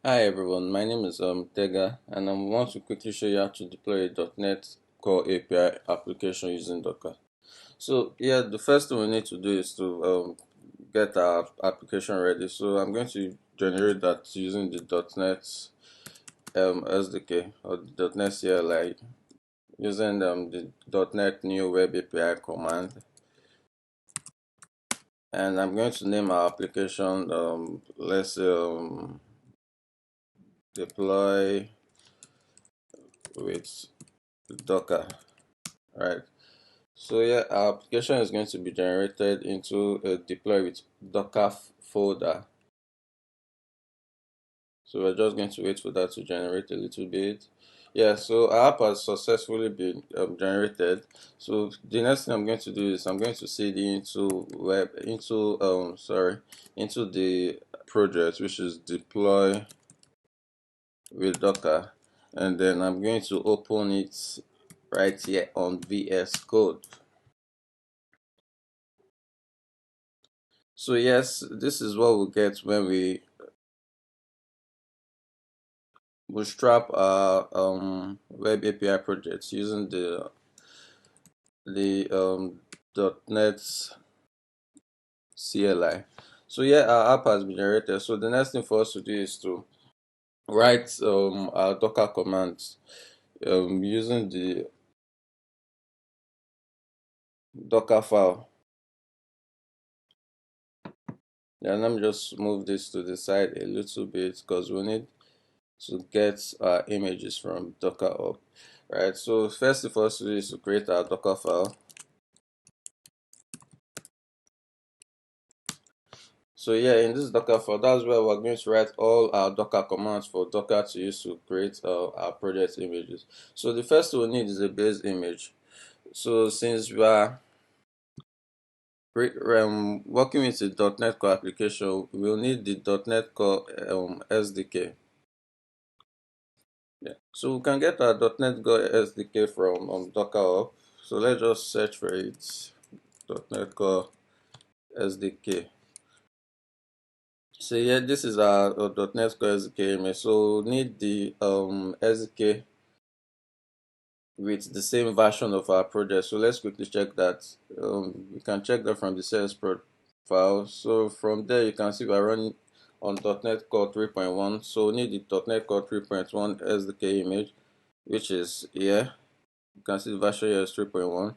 Hi everyone, my name is Tega, and I want to quickly show you how to deploy a .NET Core API application using Docker. So yeah, the first thing we need to do is to get our application ready. So I'm going to generate that using the .NET SDK or the .NET CLI using the .NET New Web API command, and I'm going to name our application let's say deploy with Docker. Right. So yeah, our application is going to be generated into a deploy with Docker folder. So we're just going to wait for that to generate a little bit. Yeah, so our app has successfully been generated. So the next thing I'm going to do is I'm going to cd into the project, which is deploy with Docker, and then I'm going to open it right here on VS Code. So yes, this is what we get when we bootstrap our web API projects using the .NET CLI. So yeah, our app has been generated. So the next thing for us to do is to write our Docker commands using the Docker file. Yeah, let me just move this to the side a little bit because we need to get our images from Docker up. Right. So first thing for us to do is to create our Docker file. So yeah, in this Docker file, that's where we're going to write all our Docker commands for Docker to use to create our project images. So the first we need is a base image. So since we are working with the .NET Core application, we'll need the .NET Core SDK. Yeah. So we can get our .NET Core SDK from Docker up. So let's just search for it. .NET Core SDK. So yeah, this is our .NET Core SDK image. So we need the SDK with the same version of our project. So let's quickly check that. You can check that from the CS file. So from there you can see we're running on .NET Core 3.1. So we need the .NET Core 3.1 SDK image, which is here. You can see the version here is 3.1.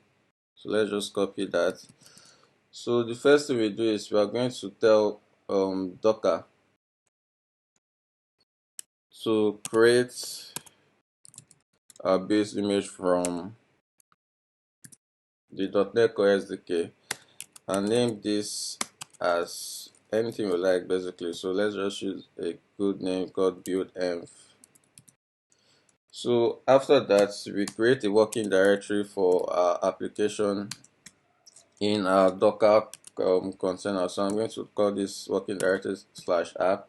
So let's just copy that. So the first thing we do is we are going to tell Docker to create a base image from the .NET Core SDK and name this as anything we like basically. So let's just use a good name called build-env. So after that, we create a working directory for our application in our Docker container. So I'm going to call this working directory /app.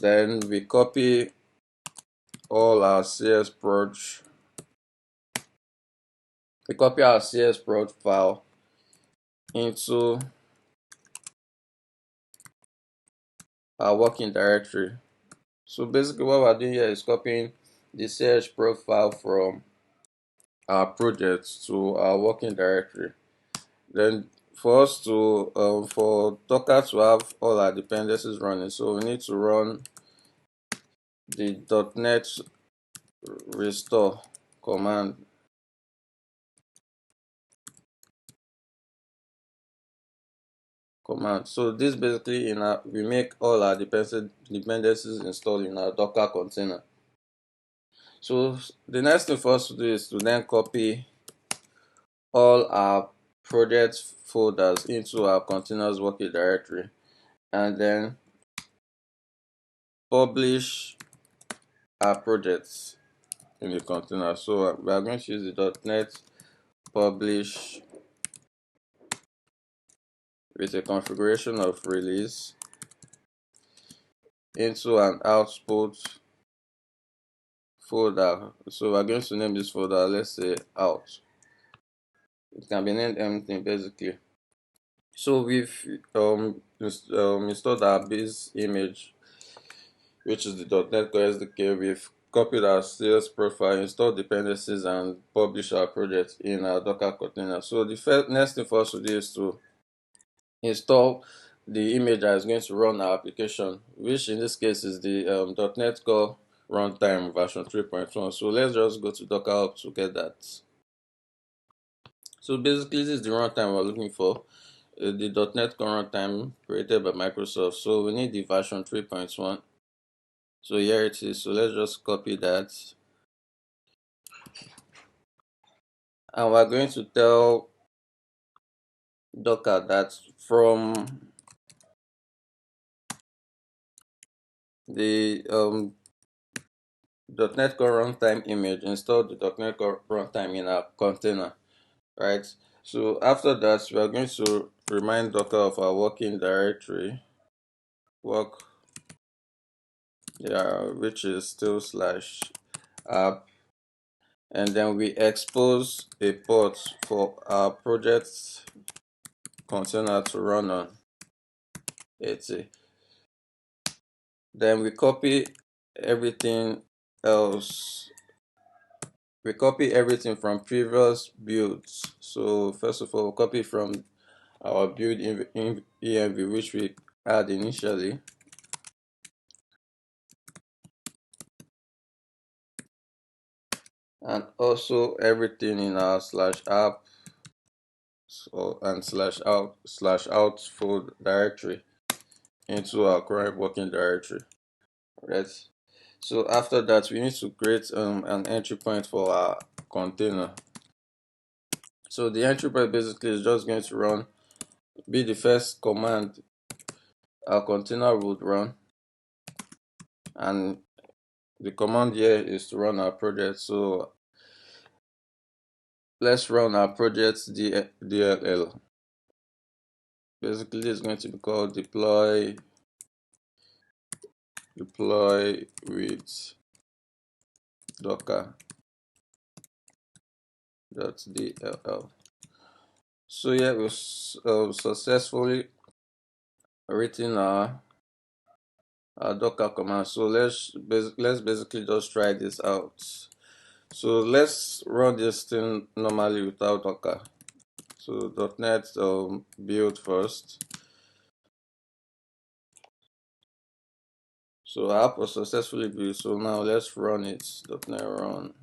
Then we copy all our csproj file into our working directory. So basically what we're doing here is copying the CH profile from our project to our working directory. Then for us to for Docker to have all our dependencies running, so we need to run the .NET restore command. So this basically we make all our dependencies installed in our Docker container. So the next thing for us to do is to then copy all our project folders into our continuous working directory and then publish our projects in the container. So we are going to use the .NET publish with a configuration of release into an output folder. So we're going to name this folder, let's say out. It can be named anything basically. So we've installed our base image which is the .NET Core SDK. We've copied our sales profile, installed dependencies, and published our project in our Docker container. So the next thing for us to do is to install the image that is going to run our application, which in this case is the .NET Core runtime version 3.1. So let's just go to Docker Hub to get that. So basically, this is the runtime we're looking for, the .NET Core runtime created by Microsoft. So we need the version 3.1. So here it is. So let's just copy that, and we're going to tell Docker that from the .NET Core runtime image, install the .NET Core runtime in our container, right? So after that, we are going to remind Docker of our working directory, work, yeah, which is still slash app, and then we expose a port for our project container to run on 80. Then we copy everything else. We copy everything from previous builds. So first of all, we copy from our build env which we had initially, and also everything in our slash app and slash out full directory into our current working directory, right? So after that, we need to create an entry point for our container. So the entry point basically is just going to be the first command our container would run, and the command here is to run our project. So let's run our project DLL. Basically, it's going to be called deploy with docker.dll. So yeah, we've successfully written our docker command. So let's basically just try this out. So let's run this thing normally without docker. So .NET build first. So our app was successfully built. So now let's run it. .NET run.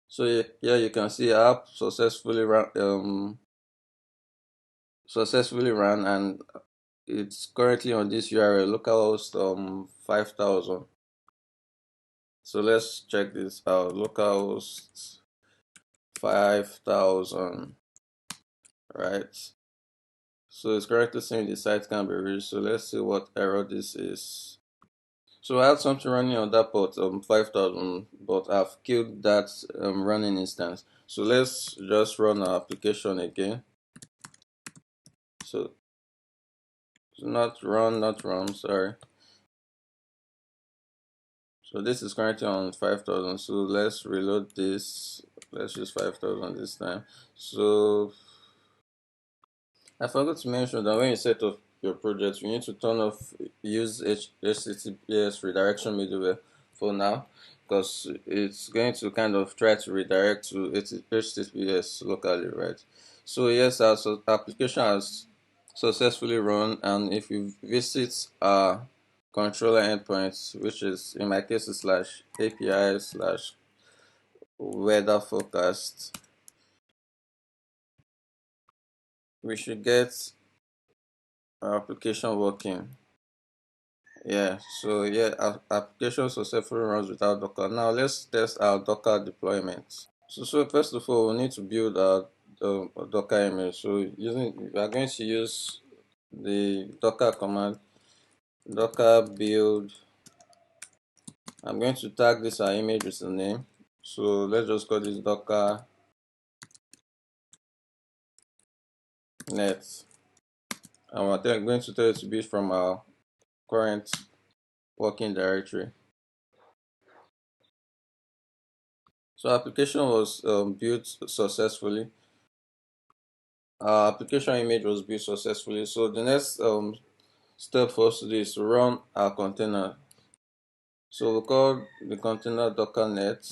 So yeah, you can see our app successfully ran, and it's currently on this URL, localhost 5000. So let's check this out. Localhost 5000, right? So it's currently saying the site can be reached. So let's see what error this is. So I had something running on that port 5000, but I've killed that running instance. So let's just run our application again. So not run, sorry. So this is currently on 5000. So let's reload this. Let's use 5000 this time. So I forgot to mention that when you set up your project, you need to turn off use HTTPS redirection middleware for now, because it's going to kind of try to redirect to HTTPS locally, right? So yes, our application has successfully run, and if you visit our controller endpoints, which is in my case is slash API slash weather forecast, we should get our application working. Yeah, so yeah, our application successfully runs without Docker. Now let's test our Docker deployment. So first of all, we need to build our Docker image. So we are going to use the Docker command, Docker build. I'm going to tag this our image with a name. So let's just call this Docker net. And we're going to tell it to be from our current working directory. So application was built successfully, our application image was built successfully. So the next step for us to do is to run our container. So we call the container docker net.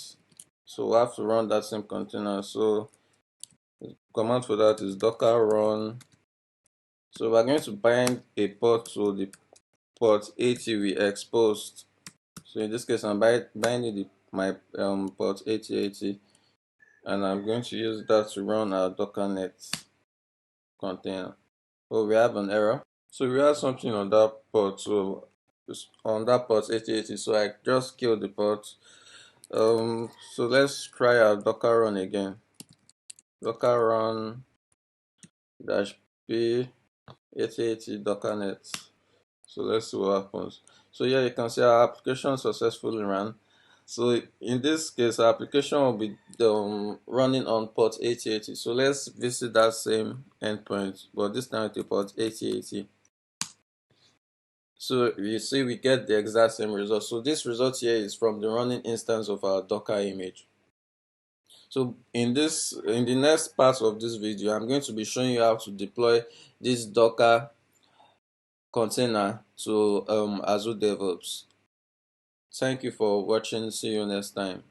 So we have to run that same container. So the command for that is docker run. So we're going to bind a port to the port 80 we exposed. So in this case, I'm binding my port 8080, and I'm going to use that to run our docker net container. Oh, we have an error. So we have something on that port. So on that port 8080. So I just killed the port. So let's try our docker run again. Docker run dash p 8080 docker net. So let's see what happens. So here you can see our application successfully ran. So in this case, our application will be running on port 8080. So let's visit that same endpoint, but this time with the port 8080. So you see we get the exact same result. So this result here is from the running instance of our Docker image. So in the next part of this video, I'm going to be showing you how to deploy this Docker container to Azure DevOps. Thank you for watching. See you next time.